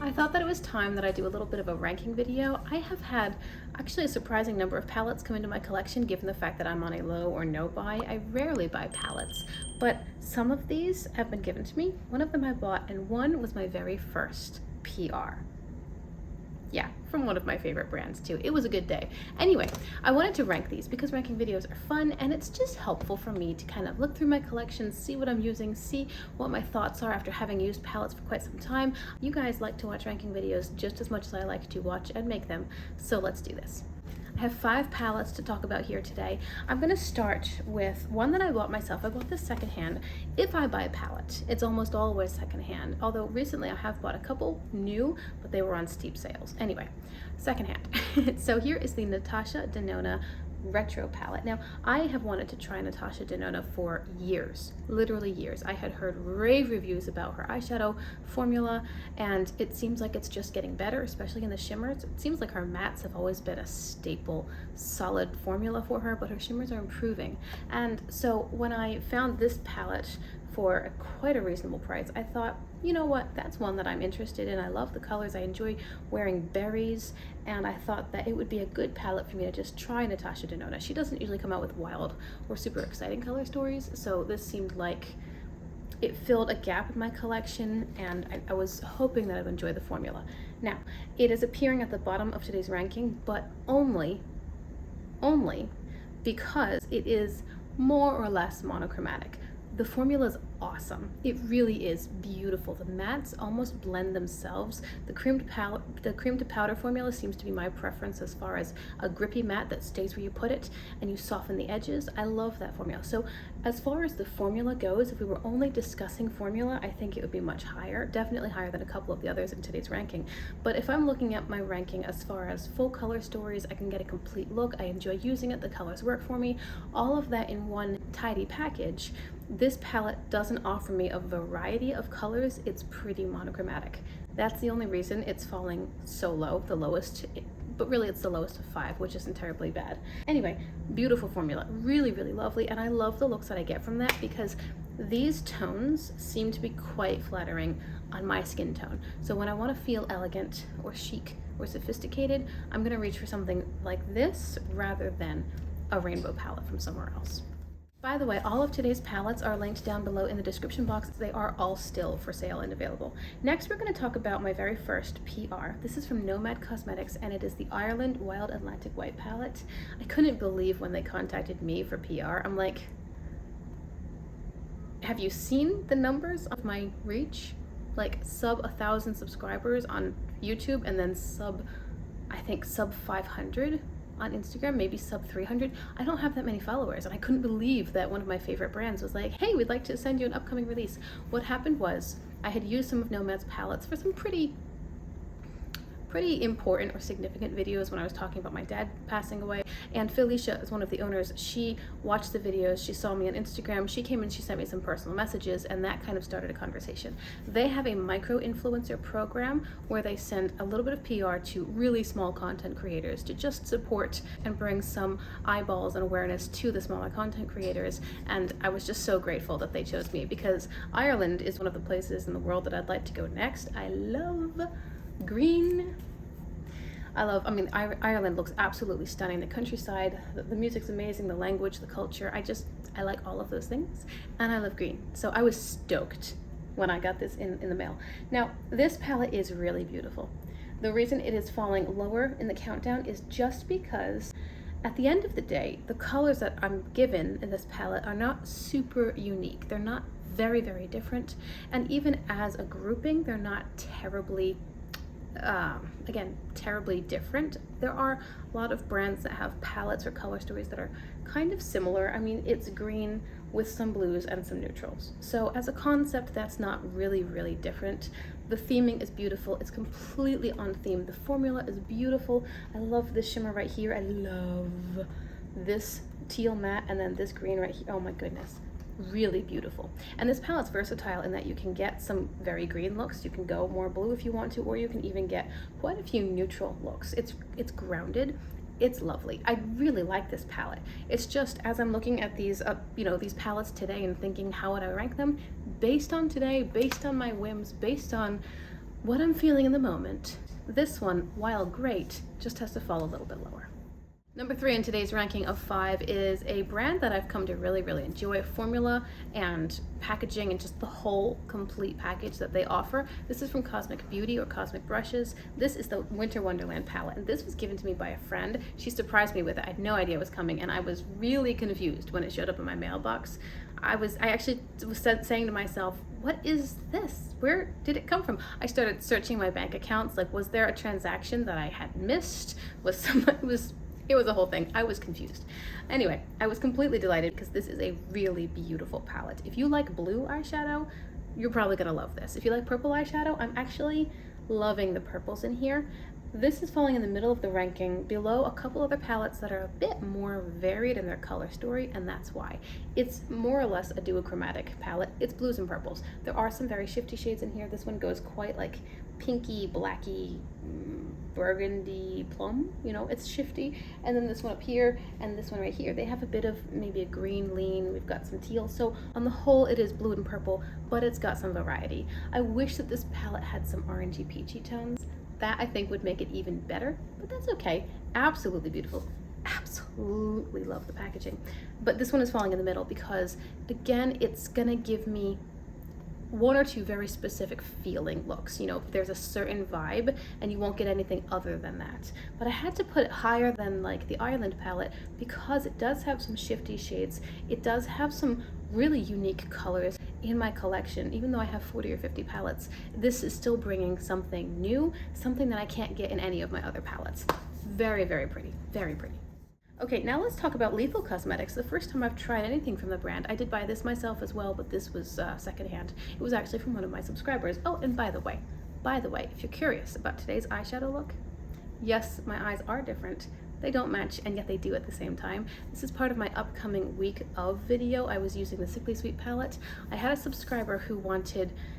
I thought that it was time that I do a little bit of a ranking video. I have had actually a surprising number of palettes come into my collection given the fact that I'm on a low or no buy. I rarely buy palettes, but some of these have been given to me. One of them I bought, and one was my very first PR. Yeah, from one of my favorite brands too. It was a good day. Anyway, I wanted to rank these because ranking videos are fun, and it's just helpful for me to kind of look through my collection, see what I'm using, see what my thoughts are after having used palettes for quite some time. You guys like to watch ranking videos just as much as I like to watch and make them, so let's do this. I have 5 palettes to talk about here today. I'm going to start with one that I bought myself. I bought this secondhand. If I buy a palette, it's almost always secondhand, although recently I have bought a couple new, but they were on steep sales. Anyway, secondhand. So here is the Natasha Denona retro palette. Now, I have wanted to try Natasha Denona for years, literally years. I had heard rave reviews about her eyeshadow formula, and it seems like it's just getting better, especially in the shimmers. It seems like her mattes have always been a staple, solid formula for her, but her shimmers are improving. And so when I found this palette for quite a reasonable price, I thought, you know what, that's one that I'm interested in. I love the colors, I enjoy wearing berries, and I thought that it would be a good palette for me to just try Natasha Denona. She doesn't usually come out with wild or super exciting color stories, so this seemed like it filled a gap in my collection, and I was hoping that I would enjoy the formula. Now, it is appearing at the bottom of today's ranking, but only because it is more or less monochromatic. The formula is awesome. It really is beautiful. The mattes almost blend themselves. The cream to powder formula seems to be my preference as far as a grippy matte that stays where you put it and you soften the edges. I love that formula. So as far as the formula goes, if we were only discussing formula, I think it would be much higher, definitely higher than a couple of the others in today's ranking. But if I'm looking at my ranking as far as full color stories, I can get a complete look. I enjoy using it. The colors work for me. All of that in one tidy package. This palette doesn't offer me a variety of colors. It's pretty monochromatic. That's the only reason it's falling so low, the lowest, but really it's the lowest of 5, which isn't terribly bad. Anyway, beautiful formula, really, really lovely, and I love the looks that I get from that because these tones seem to be quite flattering on my skin tone. So when I want to feel elegant or chic or sophisticated, I'm gonna reach for something like this rather than a rainbow palette from somewhere else. By the way, all of today's palettes are linked down below in the description box. They are all still for sale and available. Next, we're going to talk about my very first PR. This is from Nomad Cosmetics, and it is the Ireland Wild Atlantic White palette. I couldn't believe when they contacted me for PR. I'm like, have you seen the numbers of my reach? Like sub 1,000 subscribers on YouTube, and then I think sub 500 on Instagram, maybe sub 300. I don't have that many followers, and I couldn't believe that one of my favorite brands was like, hey, we'd like to send you an upcoming release. What happened was I had used some of Nomad's palettes for some pretty important or significant videos when I was talking about my dad passing away, and Felicia is one of the owners. She watched the videos, she saw me on Instagram, she came and she sent me some personal messages, and that kind of started a conversation. They have a micro-influencer program where they send a little bit of PR to really small content creators to just support and bring some eyeballs and awareness to the smaller content creators, and I was just so grateful that they chose me because Ireland is one of the places in the world that I'd like to go next. I love green. Ireland looks absolutely stunning. The countryside, the music's amazing, the language, the culture. I like all of those things, and I love green. So I was stoked when I got this in the mail. Now, this palette is really beautiful. The reason it is falling lower in the countdown is just because at the end of the day, the colors that I'm given in this palette are not super unique. They're not very, very different. And even as a grouping, they're not terribly terribly different. There are a lot of brands that have palettes or color stories that are kind of similar. I mean, it's green with some blues and some neutrals. So as a concept, that's not really, really different. The theming is beautiful. It's completely on theme. The formula is beautiful. I love this shimmer right here. I love this teal matte, and then this green right here. Oh my goodness. Really beautiful. And this palette's versatile in that you can get some very green looks, you can go more blue if you want to, or you can even get quite a few neutral looks. It's grounded, it's lovely. I really like this palette. It's just as I'm looking at these these palettes today and thinking how would I rank them, based on today, based on my whims, based on what I'm feeling in the moment. This one, while great, just has to fall a little bit lower. Number 3 in today's ranking of 5 is a brand that I've come to really, really enjoy. Formula and packaging and just the whole complete package that they offer. This is from Cosmic Beauty or Cosmic Brushes. This is the Winter Wonderland palette, and this was given to me by a friend. She surprised me with it. I had no idea it was coming, and I was really confused when it showed up in my mailbox. I actually was saying to myself, what is this? Where did it come from? I started searching my bank accounts, like, was there a transaction that I had missed? It was a whole thing. I was confused. Anyway, I was completely delighted because this is a really beautiful palette. If you like blue eyeshadow, you're probably gonna love this. If you like purple eyeshadow, I'm actually loving the purples in here. This is falling in the middle of the ranking below a couple other palettes that are a bit more varied in their color story, and that's why. It's more or less a duochromatic palette. It's blues and purples. There are some very shifty shades in here. This one goes quite like pinky, blacky, burgundy plum, you know, it's shifty. And then this one up here and this one right here, they have a bit of maybe a green lean. We've got some teal. So on the whole, it is blue and purple, but it's got some variety. I wish that this palette had some orangey peachy tones. That I think would make it even better, but that's okay. Absolutely beautiful. Absolutely love the packaging. But this one is falling in the middle because, again, it's gonna give me one or two very specific feeling looks. You know, there's a certain vibe and you won't get anything other than that. But I had to put it higher than like the Island palette because it does have some shifty shades. It does have some really unique colors in my collection. Even though I have 40 or 50 palettes, this is still bringing something new, something that I can't get in any of my other palettes. Very, very pretty, very pretty. Okay, now let's talk about Lethal Cosmetics. The first time I've tried anything from the brand, I did buy this myself as well, but this was secondhand. It was actually from one of my subscribers. Oh, and by the way, if you're curious about today's eyeshadow look, yes, my eyes are different. They don't match, and yet they do at the same time. This is part of my upcoming week of video. I was using the Sickly Sweet palette. I had a subscriber who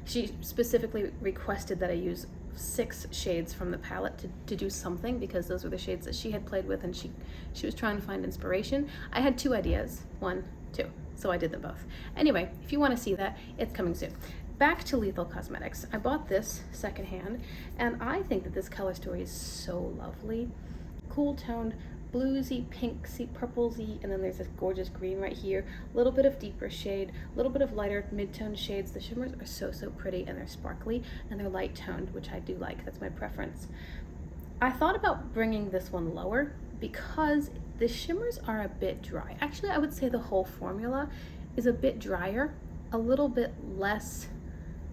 she specifically requested that I use 6 shades from the palette to do something, because those were the shades that she had played with and she was trying to find inspiration. I had 2 ideas, 1, 2, so I did them both. Anyway, if you want to see that, it's coming soon. Back to Lethal Cosmetics. I bought this secondhand, and I think that this color story is so lovely. Cool toned, bluesy, pinksy, purplesy, and then there's this gorgeous green right here. A little bit of deeper shade, a little bit of lighter mid-tone shades. The shimmers are so pretty, and they're sparkly, and they're light toned, which I do like. That's my preference. I thought about bringing this one lower because the shimmers are a bit dry. Actually, I would say the whole formula is a bit drier, a little bit less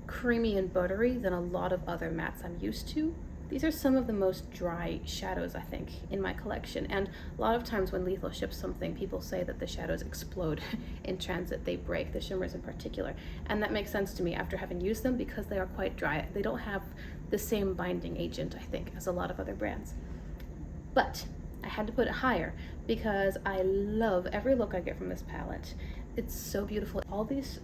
creamy and buttery than a lot of other mattes I'm used to. These are some of the most dry shadows, I think, in my collection. And a lot of times when Lethal ships something, people say that the shadows explode in transit. They break, the shimmers in particular. And that makes sense to me after having used them because they are quite dry. They don't have the same binding agent, I think, as a lot of other brands. But I had to put it higher because I love every look I get from this palette. It's so beautiful. All these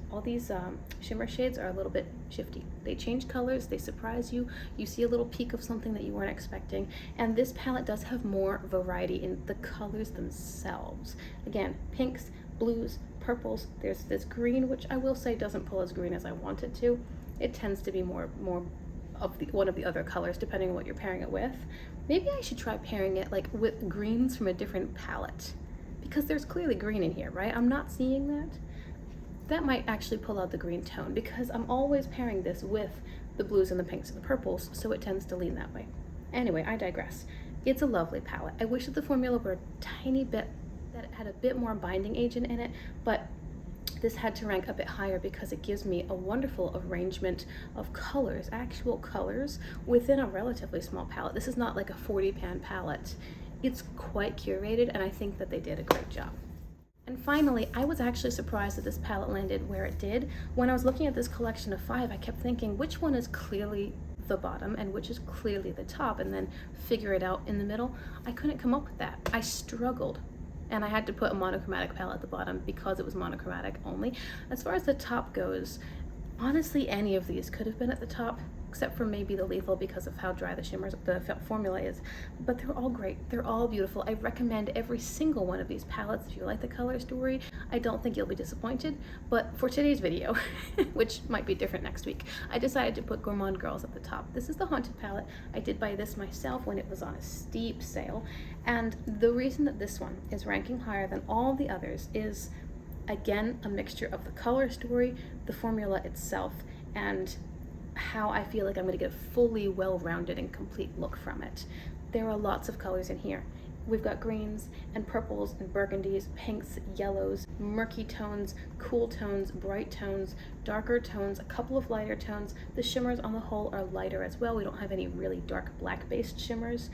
shimmer shades are a little bit shifty. They change colors, they surprise you. You see a little peek of something that you weren't expecting. And this palette does have more variety in the colors themselves. Again, pinks, blues, purples. There's this green, which I will say doesn't pull as green as I want it to. It tends to be more of one of the other colors, depending on what you're pairing it with. Maybe I should try pairing it like with greens from a different palette, because there's clearly green in here, right? I'm not seeing that. That might actually pull out the green tone because I'm always pairing this with the blues and the pinks and the purples, so it tends to lean that way. Anyway, I digress. It's a lovely palette. I wish that the formula were a tiny bit, that it had a bit more binding agent in it, but this had to rank a bit higher because it gives me a wonderful arrangement of colors, actual colors, within a relatively small palette. This is not like a 40 pan palette. It's quite curated, and I think that they did a great job. And finally, I was actually surprised that this palette landed where it did. When I was looking at this collection of 5, I kept thinking, which one is clearly the bottom and which is clearly the top, and then figure it out in the middle? I couldn't come up with that. I struggled, and I had to put a monochromatic palette at the bottom because it was monochromatic only. As far as the top goes, honestly, any of these could have been at the top. except for maybe the Lethal because of how dry the formula is. But they're all great. They're all beautiful. I recommend every single one of these palettes. If you like the color story, I don't think you'll be disappointed. But for today's video, which might be different next week, I decided to put Gourmand Girls at the top. This is the Haunted palette. I did buy this myself when it was on a steep sale. And the reason that this one is ranking higher than all the others is, again, a mixture of the color story, the formula itself, and how I feel like I'm going to get a fully well-rounded and complete look from it. There are lots of colors in here. We've got greens and purples and burgundies, pinks, yellows, murky tones, cool tones, bright tones, darker tones, a couple of lighter tones. The shimmers on the whole are lighter as well. We don't have any really dark black-based shimmers.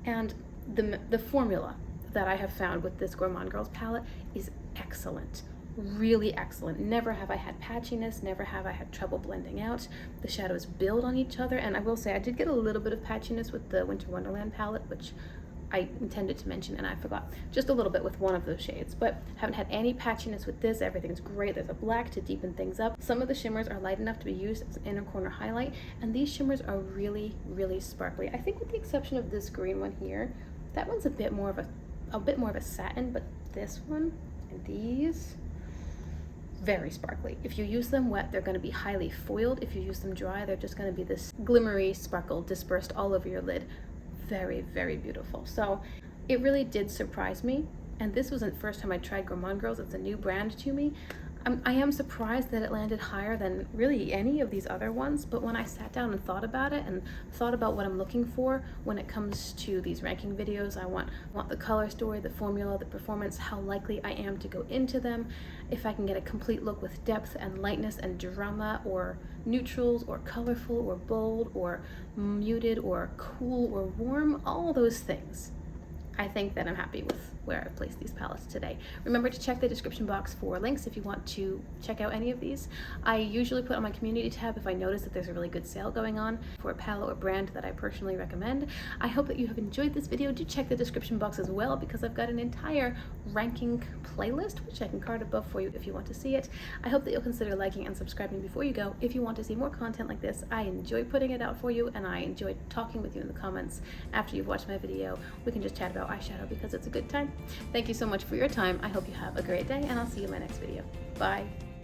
And the formula that I have found with this Gourmand Girls palette is excellent. Really excellent. Never have I had patchiness, never have I had trouble blending out. The shadows build on each other, and I will say I did get a little bit of patchiness with the Winter Wonderland palette, which I intended to mention and I forgot. Just a little bit with one of those shades, but haven't had any patchiness with this. Everything's great. There's a black to deepen things up. Some of the shimmers are light enough to be used as an inner corner highlight, and these shimmers are really, really sparkly. I think with the exception of this green one here, that one's a bit more of a satin, but this one and these, very sparkly. If you use them wet, they're going to be highly foiled. If you use them dry, they're just going to be this glimmery sparkle dispersed all over your lid. Very, very beautiful. So it really did surprise me, and this wasn't the first time I tried Gourmand Girls. It's a new brand to me. I am surprised that it landed higher than really any of these other ones, but when I sat down and thought about it and thought about what I'm looking for when it comes to these ranking videos, I want the color story, the formula, the performance, how likely I am to go into them, if I can get a complete look with depth and lightness and drama, or neutrals, or colorful, or bold, or muted, or cool, or warm, all those things. I think that I'm happy with where I've placed these palettes today. Remember to check the description box for links if you want to check out any of these. I usually put on my community tab if I notice that there's a really good sale going on for a palette or brand that I personally recommend. I hope that you have enjoyed this video. Do check the description box as well, because I've got an entire ranking playlist, which I can card above for you if you want to see it. I hope that you'll consider liking and subscribing before you go if you want to see more content like this. I enjoy putting it out for you, and I enjoy talking with you in the comments after you've watched my video. We can just chat about eyeshadow because it's a good time. Thank you so much for your time. I hope you have a great day, and I'll see you in my next video. Bye.